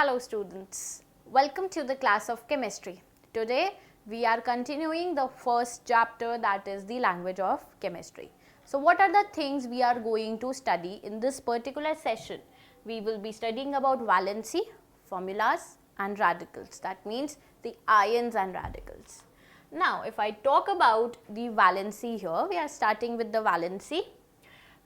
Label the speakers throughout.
Speaker 1: Hello students, welcome to the class of chemistry. Today we are continuing the first chapter, that is the language of chemistry. So what are the things we are going to study in this particular session? We will be studying about valency, formulas and radicals, that means the ions and radicals. Now if I talk about the valency here, we are starting with the valency.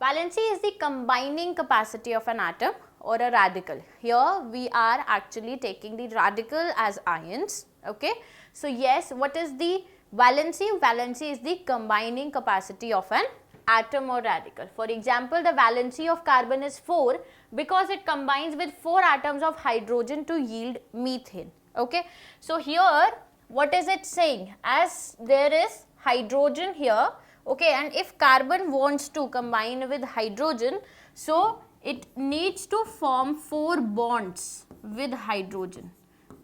Speaker 1: Valency is the combining capacity of an atom or a radical. Here we are actually taking the radical as ions. Okay. So yes, what is the valency? Valency is the combining capacity of an atom or radical. For example, the valency of carbon is 4 because it combines with 4 atoms of hydrogen to yield methane. Okay. So here what is it saying? As there is hydrogen here, okay, and if carbon wants to combine with hydrogen, so it needs to form 4 bonds with hydrogen,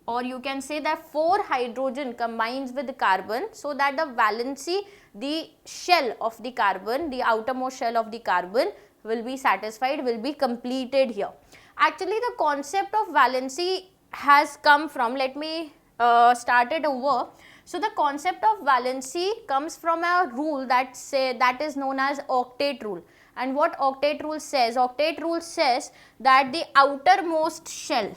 Speaker 1: or you can say that 4 hydrogen combines with carbon, so that the valency, the shell of the carbon, the outermost shell of the carbon will be satisfied, will be completed here. Actually the concept of valency has come from, let me start it over. So the concept of valency comes from a rule that is known as octet rule. And what octet rule says? Octet rule says that the outermost shell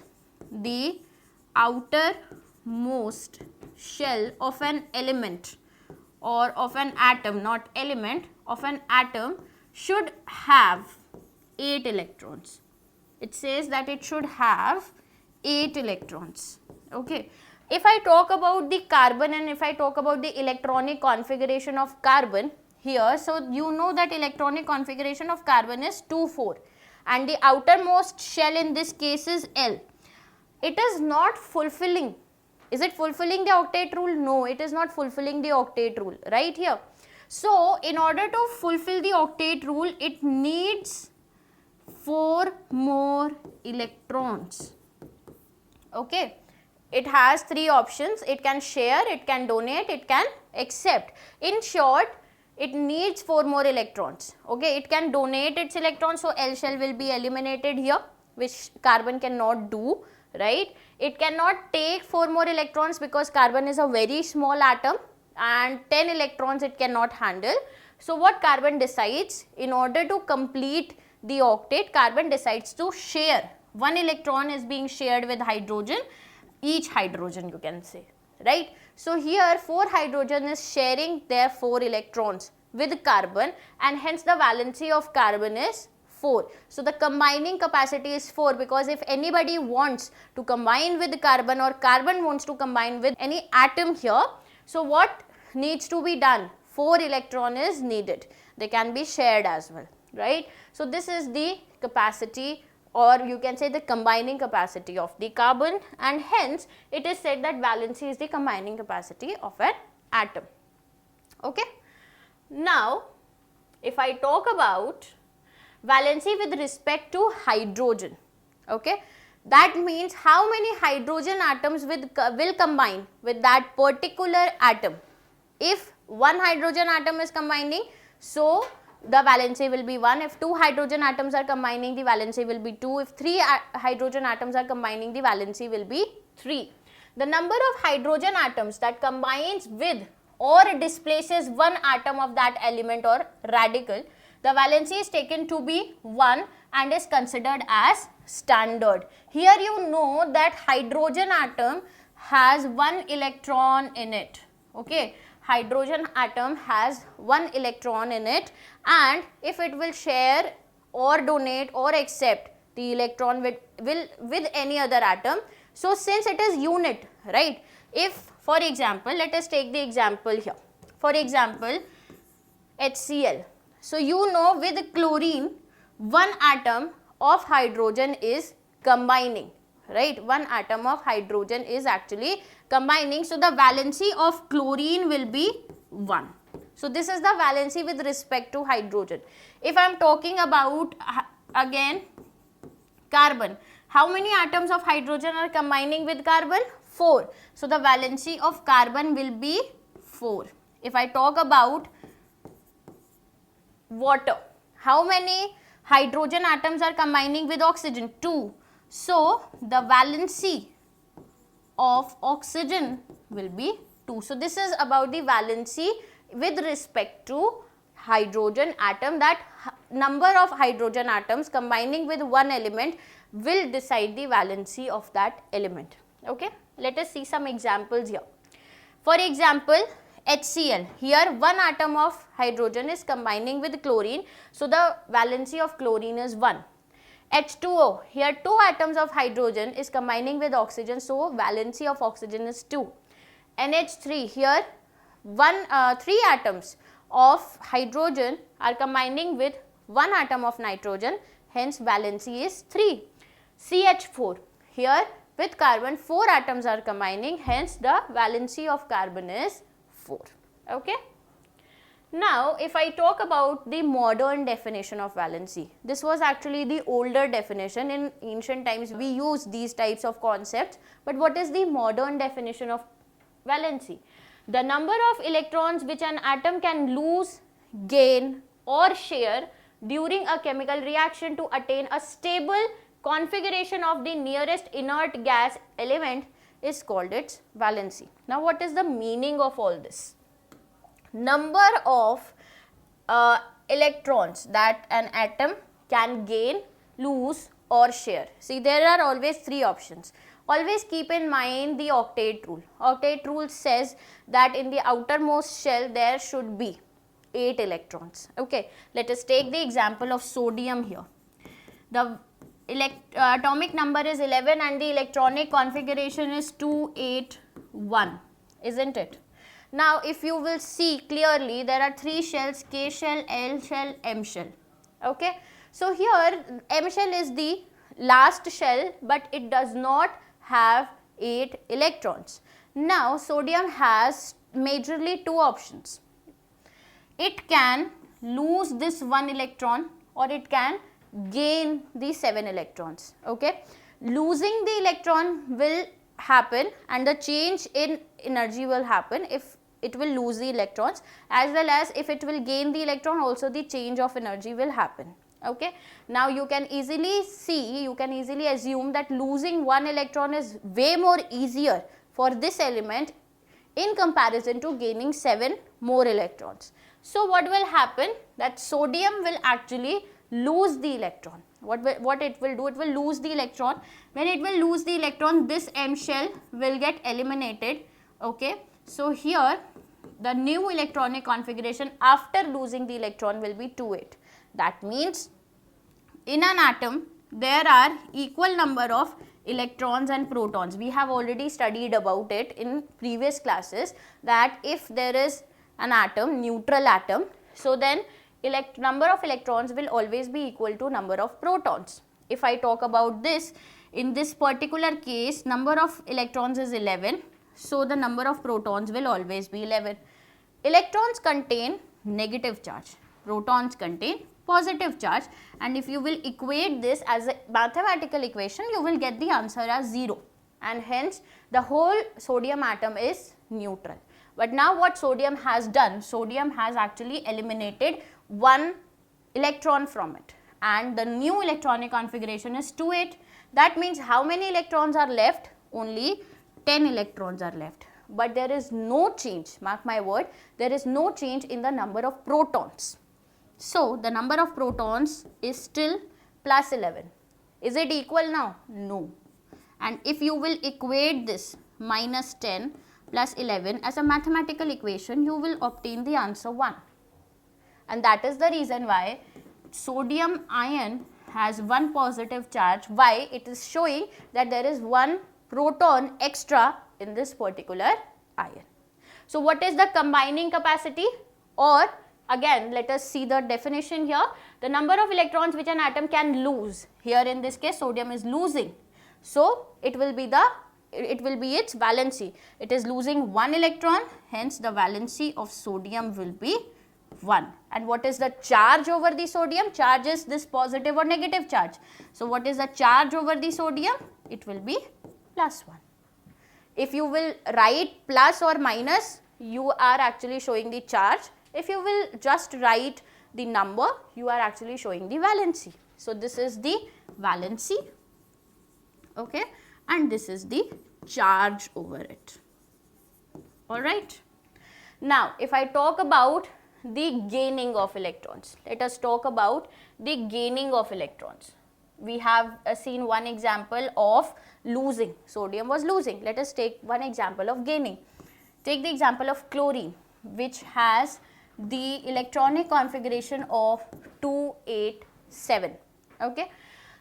Speaker 1: of an element or of an atom, not element, of an atom should have 8 electrons. It says that it should have 8 electrons. Okay. If I talk about the carbon and if I talk about the electronic configuration of carbon here, so you know that electronic configuration of carbon is 2,4 and the outermost shell in this case is L. It is not fulfilling. Is it fulfilling the octet rule? No, it is not fulfilling the octet rule right here. So in order to fulfill the octet rule, it needs 4 more electrons. Okay. It has 3 options. It can share, it can donate, it can accept. In short, it needs 4 more electrons. Okay, it can donate its electrons, so L shell will be eliminated here, which carbon cannot do, right? It cannot take 4 more electrons because carbon is a very small atom and 10 electrons it cannot handle. So what carbon decides? In order to complete the octet, carbon decides to share. 1 electron is being shared with hydrogen, each hydrogen you can say, right? So here 4 hydrogen is sharing their 4 electrons with carbon and hence the valency of carbon is 4. So the combining capacity is 4 because if anybody wants to combine with carbon or carbon wants to combine with any atom here, so what needs to be done? 4 electron is needed. They can be shared as well, right? So this is the capacity, or you can say the combining capacity of the carbon, and hence it is said that valency is the combining capacity of an atom. Okay. Now if I talk about valency with respect to hydrogen, okay, that means how many hydrogen atoms will combine with that particular atom. If 1 hydrogen atom is combining, so the valency will be 1. If 2 hydrogen atoms are combining, the valency will be 2. If 3 hydrogen atoms are combining, the valency will be 3. The number of hydrogen atoms that combines with or displaces 1 atom of that element or radical, the valency is taken to be 1 and is considered as standard. Here you know that hydrogen atom has 1 electron in it. Okay. Hydrogen atom has 1 electron in it, and if it will share or donate or accept the electron with any other atom, so since it is unit, right? If for example, let us take the example here, for example HCl. So you know with chlorine 1 atom of hydrogen is combining, right? 1 atom of hydrogen is actually combining, so the valency of chlorine will be 1. So this is the valency with respect to hydrogen. If I am talking about again carbon, how many atoms of hydrogen are combining with carbon? 4. So the valency of carbon will be 4. If I talk about water, how many hydrogen atoms are combining with oxygen? 2. So the valency of oxygen will be 2. So this is about the valency with respect to hydrogen atom, that number of hydrogen atoms combining with one element will decide the valency of that element. Okay, let us see some examples here. For example, HCl, here one atom of hydrogen is combining with chlorine, so the valency of chlorine is 1. H2O, here 2 atoms of hydrogen is combining with oxygen, so valency of oxygen is 2. NH3, here 3 atoms of hydrogen are combining with 1 atom of nitrogen, hence valency is 3. CH4, here with carbon 4 atoms are combining, hence the valency of carbon is 4. Okay. Now, if I talk about the modern definition of valency, this was actually the older definition. In ancient times we used these types of concepts, but what is the modern definition of valency? The number of electrons which an atom can lose, gain or share during a chemical reaction to attain a stable configuration of the nearest inert gas element is called its valency. Now, what is the meaning of all this? Number of electrons that an atom can gain, lose or share. See, there are always 3 options. Always keep in mind the octet rule. Octet rule says that in the outermost shell there should be 8 electrons. Okay, let us take the example of sodium here. The atomic number is 11 and the electronic configuration is 281, isn't it? Now, if you will see clearly, there are 3 shells, K shell, L shell, M shell. Okay. So, here M shell is the last shell, but it does not have 8 electrons. Now, sodium has majorly 2 options. It can lose this 1 electron or it can gain the 7 electrons. Okay. Losing the electron will happen and the change in energy will happen if it will lose the electrons, as well as if it will gain the electron, also the change of energy will happen. Okay. Now, you can easily see, you can easily assume that losing 1 electron is way more easier for this element in comparison to gaining 7 more electrons. So, what will happen? That sodium will actually lose the electron. What it will do? It will lose the electron. When it will lose the electron, this M shell will get eliminated. Okay. So, here the new electronic configuration after losing the electron will be 2,8. That means, in an atom there are equal number of electrons and protons. We have already studied about it in previous classes, that if there is an atom, neutral atom, so then number of electrons will always be equal to number of protons. If I talk about this, in this particular case, number of electrons is 11. So, the number of protons will always be 11. Electrons contain negative charge, protons contain positive charge, and if you will equate this as a mathematical equation, you will get the answer as 0, and hence the whole sodium atom is neutral. But now what sodium has done? Sodium has actually eliminated 1 electron from it, and the new electronic configuration is 2,8. That means how many electrons are left? Only 10 electrons are left, but there is no change, mark my word, there is no change in the number of protons. So, the number of protons is still plus 11. Is it equal now? No. And if you will equate this minus 10 plus 11 as a mathematical equation, you will obtain the answer 1. And that is the reason why sodium ion has 1 positive charge. Why? It is showing that there is 1 proton extra in this particular ion. So, what is the combining capacity? Or again, let us see the definition here. The number of electrons which an atom can lose. Here in this case, sodium is losing. So, it will be its valency. It is losing 1 electron, hence the valency of sodium will be 1. And what is the charge over the sodium? Charge is this positive or negative charge. So, what is the charge over the sodium? It will be plus 1. If you will write plus or minus, you are actually showing the charge. If you will just write the number, you are actually showing the valency. So, this is the valency. okay, and this is the charge over it. All right. Now, if I talk about the gaining of electrons, let us talk about the gaining of electrons. We have seen one example of losing. Sodium was losing. Let us take one example of gaining. Take the example of chlorine, which has the electronic configuration of 287. Okay.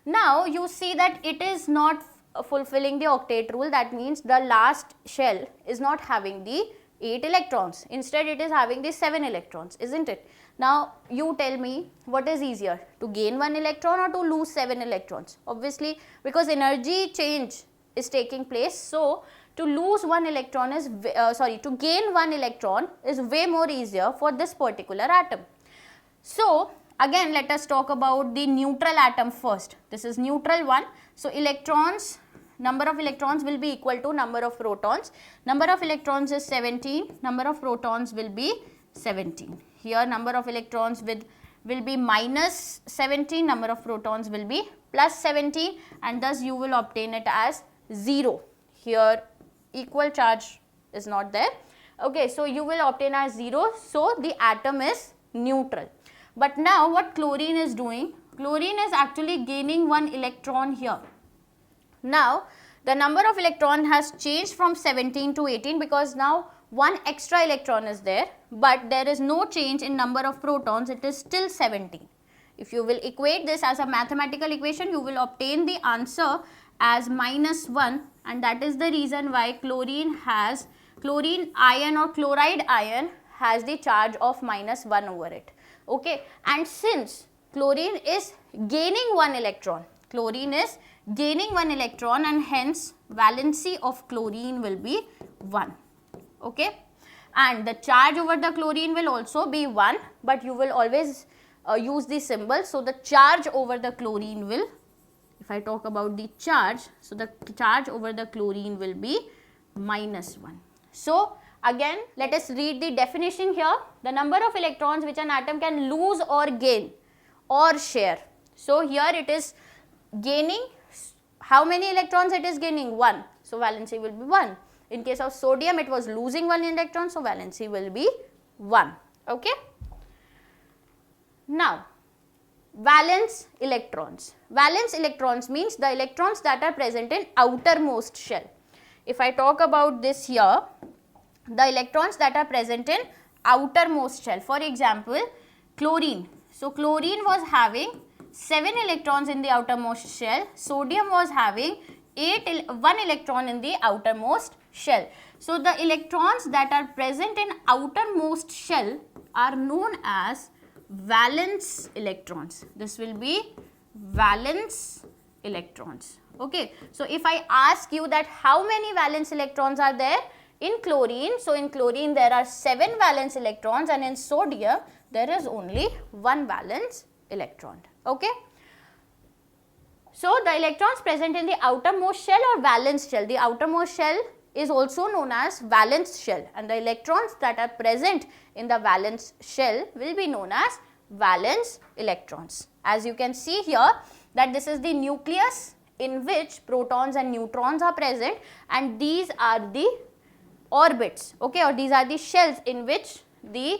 Speaker 1: Now, you see that it is not fulfilling the octet rule. That means the last shell is not having the 8 electrons. Instead, it is having the 7 electrons, isn't it? Now, you tell me what is easier, to gain 1 electron or to lose 7 electrons? Obviously, because energy change is taking place. So, to lose 1 electron is, to gain 1 electron is way more easier for this particular atom. So, again let us talk about the neutral atom first. This is neutral one. So, electrons, number of electrons will be equal to number of protons. Number of electrons is 17, number of protons will be 17. Here number of electrons will be minus 17, number of protons will be plus 17, and thus you will obtain it as 0. Here equal charge is not there. Okay, so you will obtain as 0. So, the atom is neutral. But now what chlorine is doing? Chlorine is actually gaining 1 electron here. Now, the number of electron has changed from 17 to 18 because now 1 extra electron is there, but there is no change in number of protons, it is still 17. If you will equate this as a mathematical equation, you will obtain the answer as minus 1, and that is the reason why chlorine ion or chloride ion has the charge of minus 1 over it. Okay, and since chlorine is gaining 1 electron, and hence valency of chlorine will be 1. Okay, and the charge over the chlorine will also be 1, but you will always use the symbol. So, the charge over the chlorine will, if I talk about the charge, so the charge over the chlorine will be minus 1. So, again let us read the definition here. The number of electrons which an atom can lose or gain or share. So, here it is gaining, how many electrons it is gaining? 1. So, valency will be 1. In case of sodium, it was losing 1 electron, so valency will be 1. Okay. Now, valence electrons. Valence electrons means the electrons that are present in outermost shell. If I talk about this here, the electrons that are present in outermost shell. For example, chlorine. So, chlorine was having 7 electrons in the outermost shell. Sodium was having 1 electron in the outermost shell. So, the electrons that are present in outermost shell are known as valence electrons. This will be valence electrons. Okay. So, if I ask you that how many valence electrons are there in chlorine, so in chlorine there are 7 valence electrons, and in sodium there is only 1 valence electron. Okay. So, the electrons present in the outermost shell or valence shell, the outermost shell is also known as valence shell, and the electrons that are present in the valence shell will be known as valence electrons. As you can see here that this is the nucleus in which protons and neutrons are present, and these are the orbits, okay, or these are the shells in which the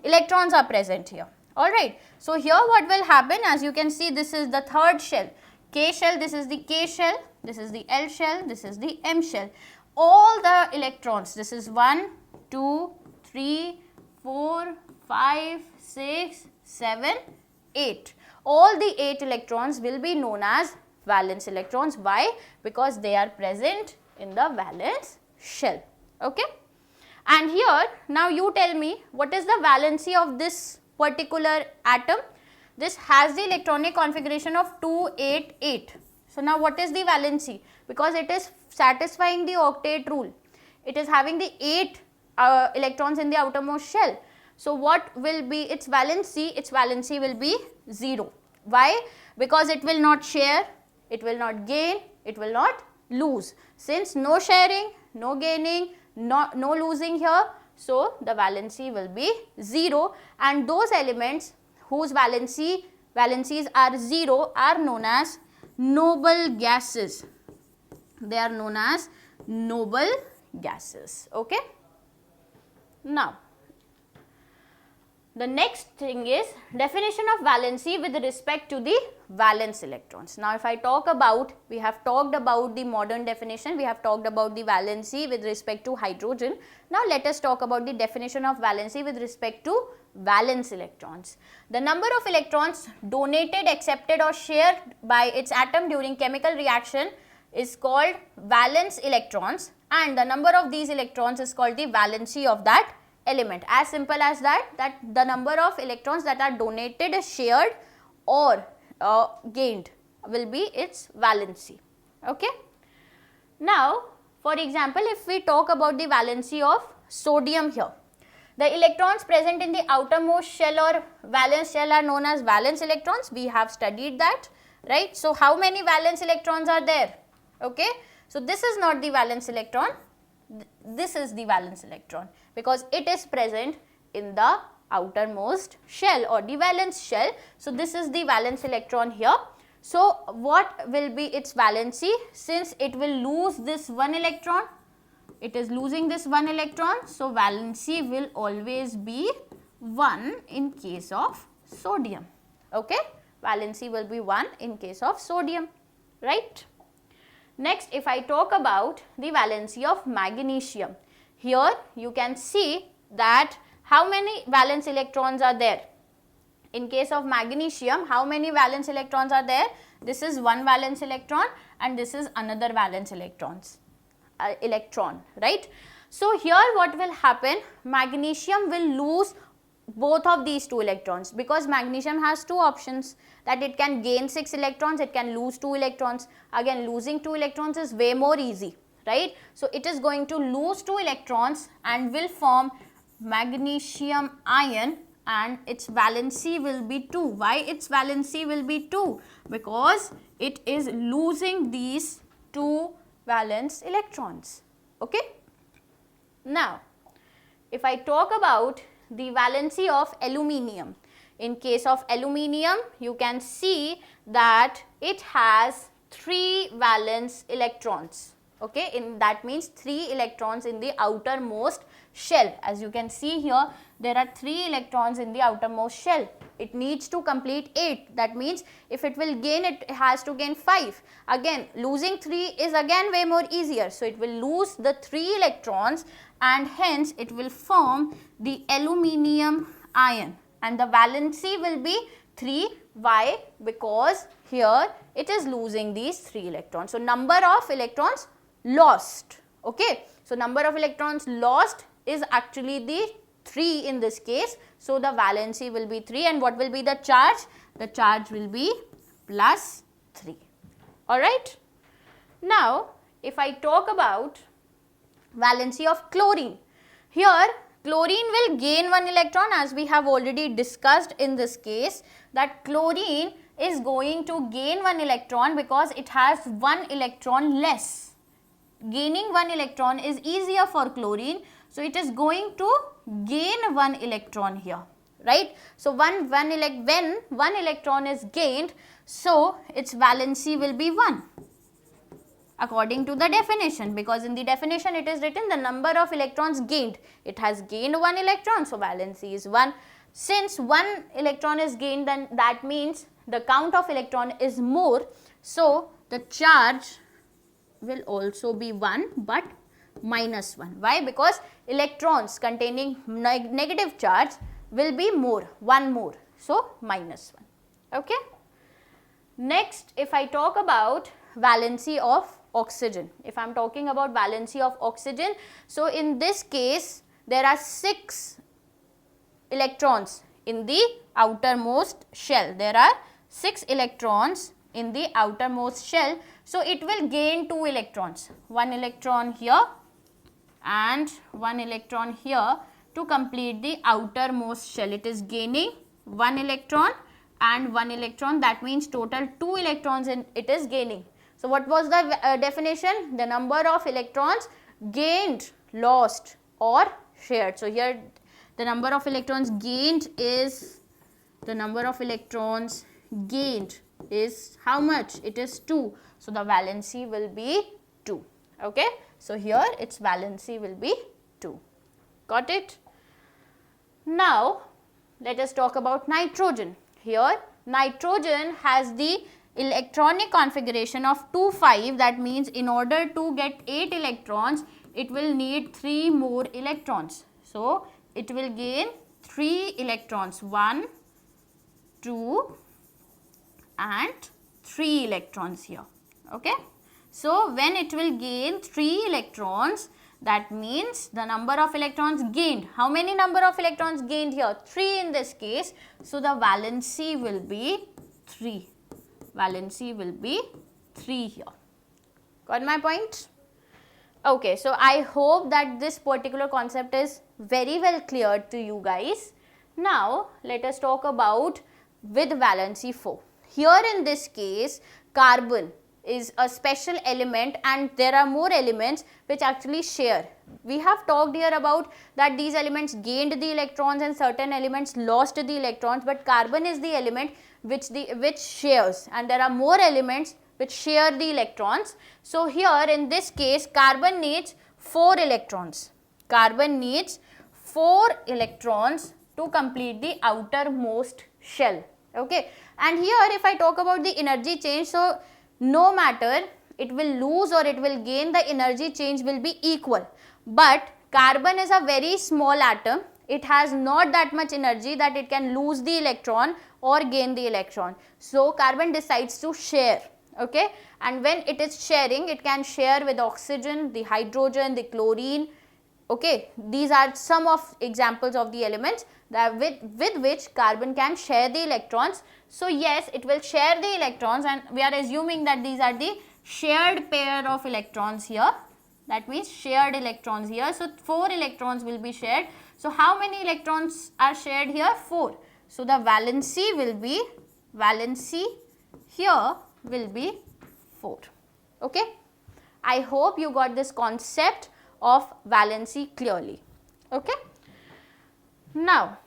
Speaker 1: electrons are present here. Alright. So, here what will happen, as you can see, this is the third shell, K shell, this is the K shell, this is the L shell, this is the M shell. All the electrons, this is 1, 2, 3, 4, 5, 6, 7, 8. All the 8 electrons will be known as valence electrons. Why? Because they are present in the valence shell. Okay. And here, now you tell me what is the valency of this particular atom. This has the electronic configuration of 288. So, now what is the valency? Because it is satisfying the octet rule. It is having the 8 electrons in the outermost shell. So, what will be its valency? Its valency will be 0. Why? Because it will not share, it will not gain, it will not lose. Since no sharing, no gaining, no losing here, so the valency will be 0, and those elements whose valencies are 0 are known as noble gases. They are known as noble gases. Okay. Now, the next thing is definition of valency with respect to the valence electrons. Now, if I talk about, we have talked about the modern definition, we have talked about the valency with respect to hydrogen. Now, let us talk about the definition of valency with respect to valence electrons. The number of electrons donated, accepted or shared by its atom during chemical reaction is called valence electrons, and the number of these electrons is called the valency of that element. As simple as that, the number of electrons that are donated, shared or gained will be its valency. Okay. Now, for example, if we talk about the valency of sodium here, the electrons present in the outermost shell or valence shell are known as valence electrons. We have studied that, right? So, how many valence electrons are there? Okay. So, this is not the valence electron, this is the valence electron, because it is present in the outermost shell or the valence shell. So, this is the valence electron here. So, what will be its valency? Since it will lose this one electron, it is losing this one electron. So, valency will always be 1 in case of sodium. Okay, valency will be 1 in case of sodium, right? Next, if I talk about the valency of magnesium, here you can see that how many valence electrons are there. In case of magnesium, how many valence electrons are there? This is one valence electron and this is another valence electron, right? So, here what will happen? Magnesium will lose both of these 2 electrons, because magnesium has 2 options, that it can gain 6 electrons, it can lose 2 electrons. Again, losing 2 electrons is way more easy, right? So, it is going to lose 2 electrons and will form magnesium ion, and its valency will be 2. Why its valency will be 2? Because it is losing these 2 valence electrons. Okay. Now, if I talk about the valency of aluminium, in case of aluminium, you can see that it has 3 valence electrons. Okay, that means 3 electrons in the outermost shell. As you can see here, there are 3 electrons in the outermost shell. It needs to complete 8. That means if it will gain, it has to gain 5. Again, losing 3 is again way more easier. So, it will lose the 3 electrons and hence it will form the aluminium ion, and the valency will be 3. Why? Because here it is losing these 3 electrons. So, number of electrons lost. Okay. So, number of electrons lost is actually the 3 in this case. So, the valency will be 3, and what will be the charge? The charge will be plus 3. Alright. Now, if I talk about valency of chlorine, here chlorine will gain 1 electron, as we have already discussed in this case, that chlorine is going to gain 1 electron because it has 1 electron less. Gaining 1 electron is easier for chlorine. So, it is going to gain 1 electron here, right. So, when 1 electron is gained, so its valency will be 1 according to the definition, because in the definition it is written the number of electrons gained. It has gained 1 electron, so valency is 1. Since 1 electron is gained, then that means the count of electron is more. So, the charge will also be 1 but minus 1. Why? Because electrons containing negative charge will be more, 1 more. So, minus 1. Okay. Next, if I talk about valency of oxygen, if I am talking about valency of oxygen, so in this case there are 6 electrons in the outermost shell. There are 6 electrons in the outermost shell. So, it will gain 2 electrons, 1 electron here and 1 electron here to complete the outermost shell. It is gaining 1 electron and 1 electron, that means total 2 electrons it is gaining. So, what was the definition? The number of electrons gained, lost or shared. So, here the number of electrons gained is the number of electrons gained is how much? It is 2. So the valency will be 2. Okay. So here its valency will be 2. Got it? Now let us talk about nitrogen. Here nitrogen has the electronic configuration of 2 5. That means in order to get 8 electrons, it will need 3 more electrons. So it will gain 3 electrons, 1, 2 and 3 electrons here. Okay. So when it will gain 3 electrons, that means the number of electrons gained. How many number of electrons gained here? 3 in this case. So the valency will be 3. Valency will be 3 here. Got my point? Okay, so I hope that this particular concept is very well clear to you guys. Now let us talk about with valency 4. Here in this case, carbon is a special element and there are more elements which actually share. We have talked here about that these elements gained the electrons and certain elements lost the electrons, but carbon is the element which shares, and there are more elements which share the electrons. So here in this case, carbon needs 4 electrons. Carbon needs 4 electrons to complete the outermost shell. Okay, and here if I talk about the energy change, so no matter it will lose or it will gain, the energy change will be equal. But carbon is a very small atom. It has not that much energy that it can lose the electron or gain the electron. So carbon decides to share. Okay, and when it is sharing, it can share with oxygen, the hydrogen, the chlorine. Okay, these are some of examples of the elements that with which carbon can share the electrons. So yes, it will share the electrons, and we are assuming that these are the shared pair of electrons here. That means shared electrons here. So 4 electrons will be shared. So how many electrons are shared here? 4. So the valency will be, valency here will be 4. Okay. I hope you got this concept of valency clearly. Okay. Now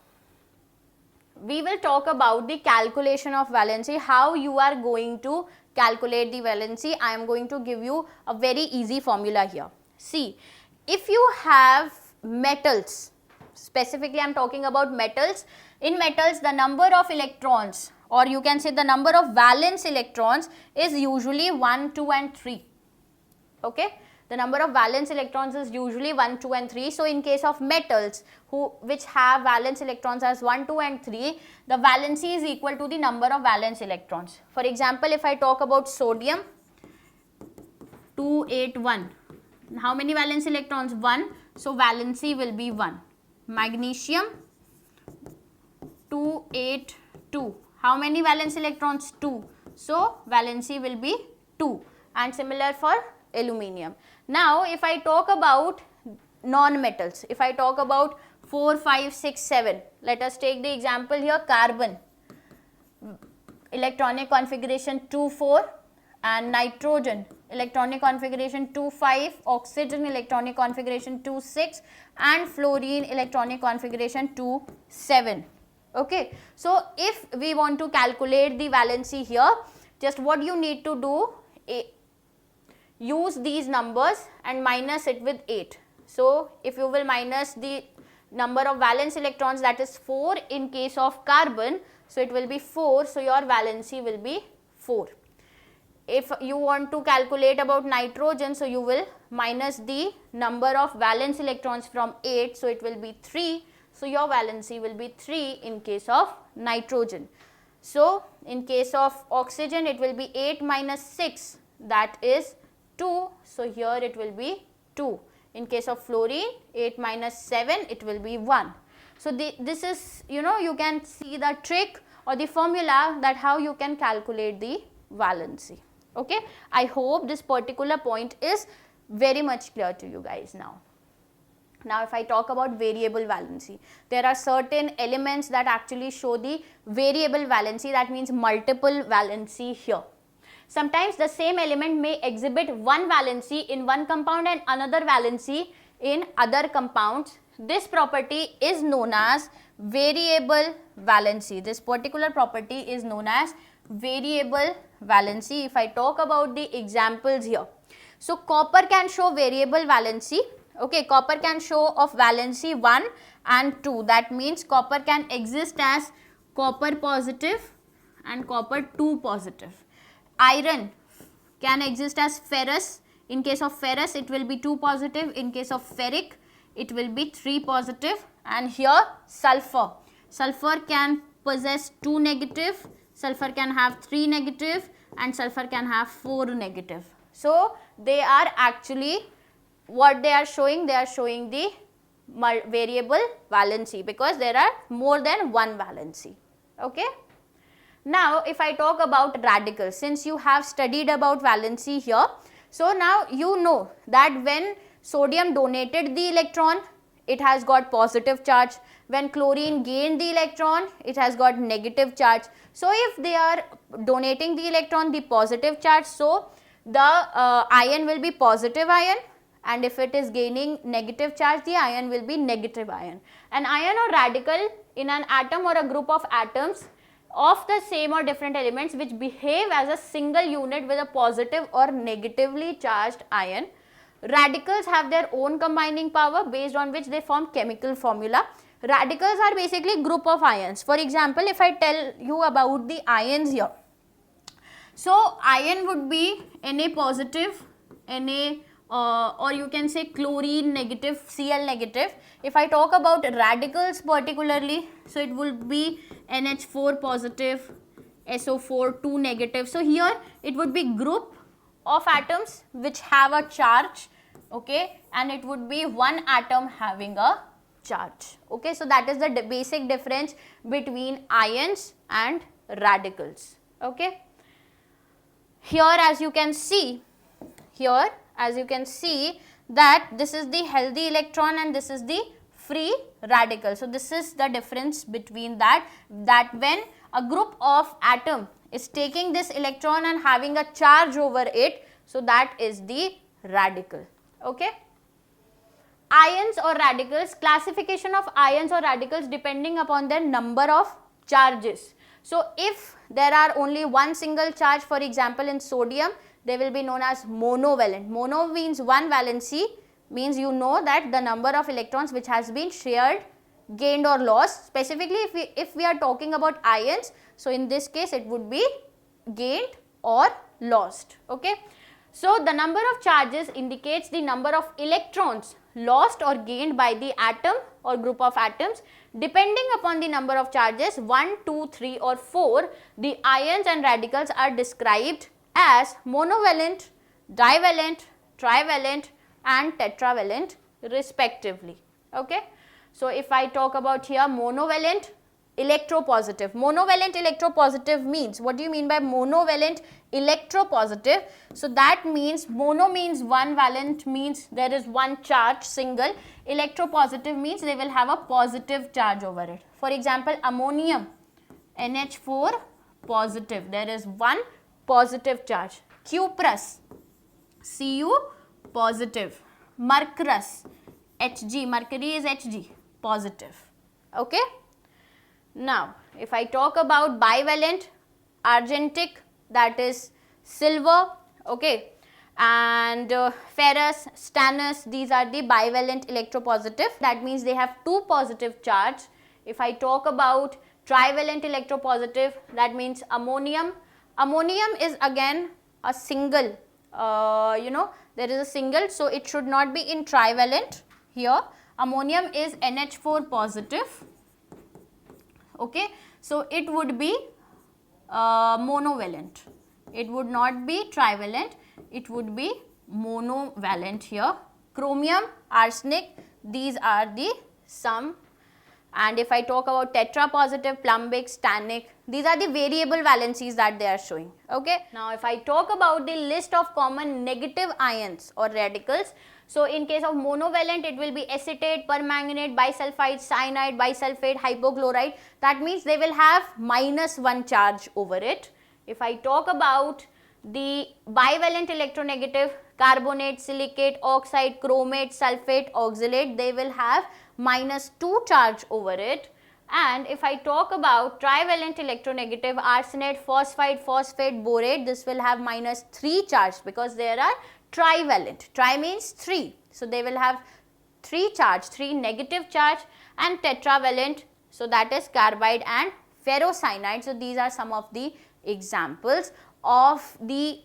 Speaker 1: we will talk about the calculation of valency, how you are going to calculate the valency. I am going to give you a very easy formula here. See, if you have metals, specifically I am talking about metals. In metals, the number of electrons, or you can say the number of valence electrons, is usually 1, 2 and 3. Okay. The number of valence electrons is usually 1, 2 and 3. So in case of metals which have valence electrons as 1, 2 and 3, the valency is equal to the number of valence electrons. For example, if I talk about sodium, 281. How many valence electrons? 1. So valency will be 1. Magnesium, 282. How many valence electrons? 2. So valency will be 2. And similar for aluminium. Now if I talk about non-metals, if I talk about 4, 5, 6, 7, let us take the example here, carbon, electronic configuration 2, 4, and nitrogen, electronic configuration 2, 5, oxygen, electronic configuration 2, 6, and fluorine, electronic configuration 2, 7. Okay. So if we want to calculate the valency here, just what you need to do, use these numbers and minus it with 8. So if you will minus the number of valence electrons, that is 4 in case of carbon, so it will be 4, so your valency will be 4. If you want to calculate about nitrogen, so you will minus the number of valence electrons from 8, so it will be 3, so your valency will be 3 in case of nitrogen. So in case of oxygen, it will be 8 minus 6, that is 2, so here it will be 2. In case of fluorine, 8 minus 7, it will be 1. So this is, you can see the trick or the formula that how you can calculate the valency. Okay, I hope this particular point is very much clear to you guys now. Now if I talk about variable valency, there are certain elements that actually show the variable valency, that means multiple valency here. Sometimes the same element may exhibit one valency in one compound and another valency in other compounds. This property is known as variable valency. This particular property is known as variable valency. If I talk about the examples here, so copper can show variable valency. Okay, copper can show of valency 1 and 2. That means copper can exist as copper positive and copper 2 positive. Iron can exist as ferrous. In case of ferrous, it will be 2 positive. In case of ferric, it will be 3 positive. And here sulfur. Sulfur can possess 2 negative, sulfur can have 3 negative, and sulfur can have 4 negative. So they are actually, what they are showing the variable valency, because there are more than one valency. Okay. Now if I talk about radicals, since you have studied about valency here, so now you know that when sodium donated the electron, it has got positive charge. When chlorine gained the electron, it has got negative charge. So if they are donating the electron, the positive charge, so the ion will be positive ion, and if it is gaining negative charge, the ion will be negative ion. An ion or radical in an atom or a group of atoms of the same or different elements which behave as a single unit with a positive or negatively charged ion. Radicals have their own combining power based on which they form chemical formula. Radicals are basically group of ions. For example, if I tell you about the ions here, so ion would be Na positive, Na or you can say chlorine negative, Cl negative. If I talk about radicals particularly, so it will be NH4 positive, SO4 2 negative. So here it would be group of atoms which have a charge, okay, and it would be one atom having a charge. Okay, so that is the basic difference between ions and radicals. Okay, here as you can see that this is the healthy electron and this is the free radical. So this is the difference between that when a group of atom is taking this electron and having a charge over it, so that is the radical. Okay. Ions or radicals, classification of ions or radicals depending upon their number of charges. So if there are only one single charge, for example in sodium, they will be known as monovalent. Mono means one valency, means you know that the number of electrons which has been shared, gained or lost. Specifically if we are talking about ions, so in this case it would be gained or lost. Okay. So the number of charges indicates the number of electrons lost or gained by the atom or group of atoms. Depending upon the number of charges 1, 2, 3 or 4, the ions and radicals are described as monovalent, divalent, trivalent and tetravalent respectively. Okay. So if I talk about here monovalent electropositive. Monovalent electropositive means, what do you mean by monovalent electropositive? So that means mono means one, valent means there is one charge single, electropositive means they will have a positive charge over it. For example, ammonium NH4 positive, there is one positive charge. Cuprous Cu positive. Mercurous Hg, mercury is Hg, positive. Okay. Now, if I talk about bivalent, argentic, that is silver, okay, and ferrous, stannous, these are the bivalent electropositive. That means they have two positive charge. If I talk about trivalent electropositive, that means ammonium. Ammonium is again a single, there is a single, so it should not be in trivalent here. Ammonium is NH4 positive. Okay, so it would be monovalent. It would not be trivalent, it would be monovalent here. Chromium, arsenic, these are the some. And if I talk about tetrapositive, plumbic, stannic, these are the variable valencies that they are showing. Okay. Now if I talk about the list of common negative ions or radicals, so in case of monovalent, it will be acetate, permanganate, bisulfite, cyanide, bisulfate, hypochlorite. That means they will have -1 charge over it. If I talk about the bivalent electronegative, carbonate, silicate, oxide, chromate, sulfate, oxalate, they will have -2 charge over it. And if I talk about trivalent electronegative arsenate, phosphide, phosphate, borate, this will have minus 3 charge because there are trivalent. Tri means 3. So they will have 3 charge, 3 negative charge, and tetravalent, so that is carbide and ferrocyanide. So these are some of the examples of the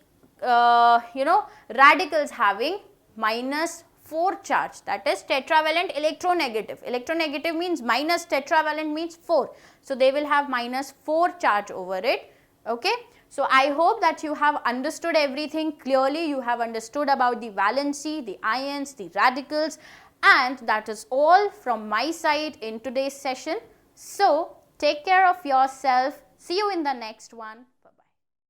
Speaker 1: radicals having minus 4 charge, that is tetravalent electronegative. Electronegative means minus, tetravalent means 4. So they will have minus 4 charge over it. Okay. So I hope that you have understood everything clearly. You have understood about the valency, the ions, the radicals, and that is all from my side in today's session. So take care of yourself. See you in the next one.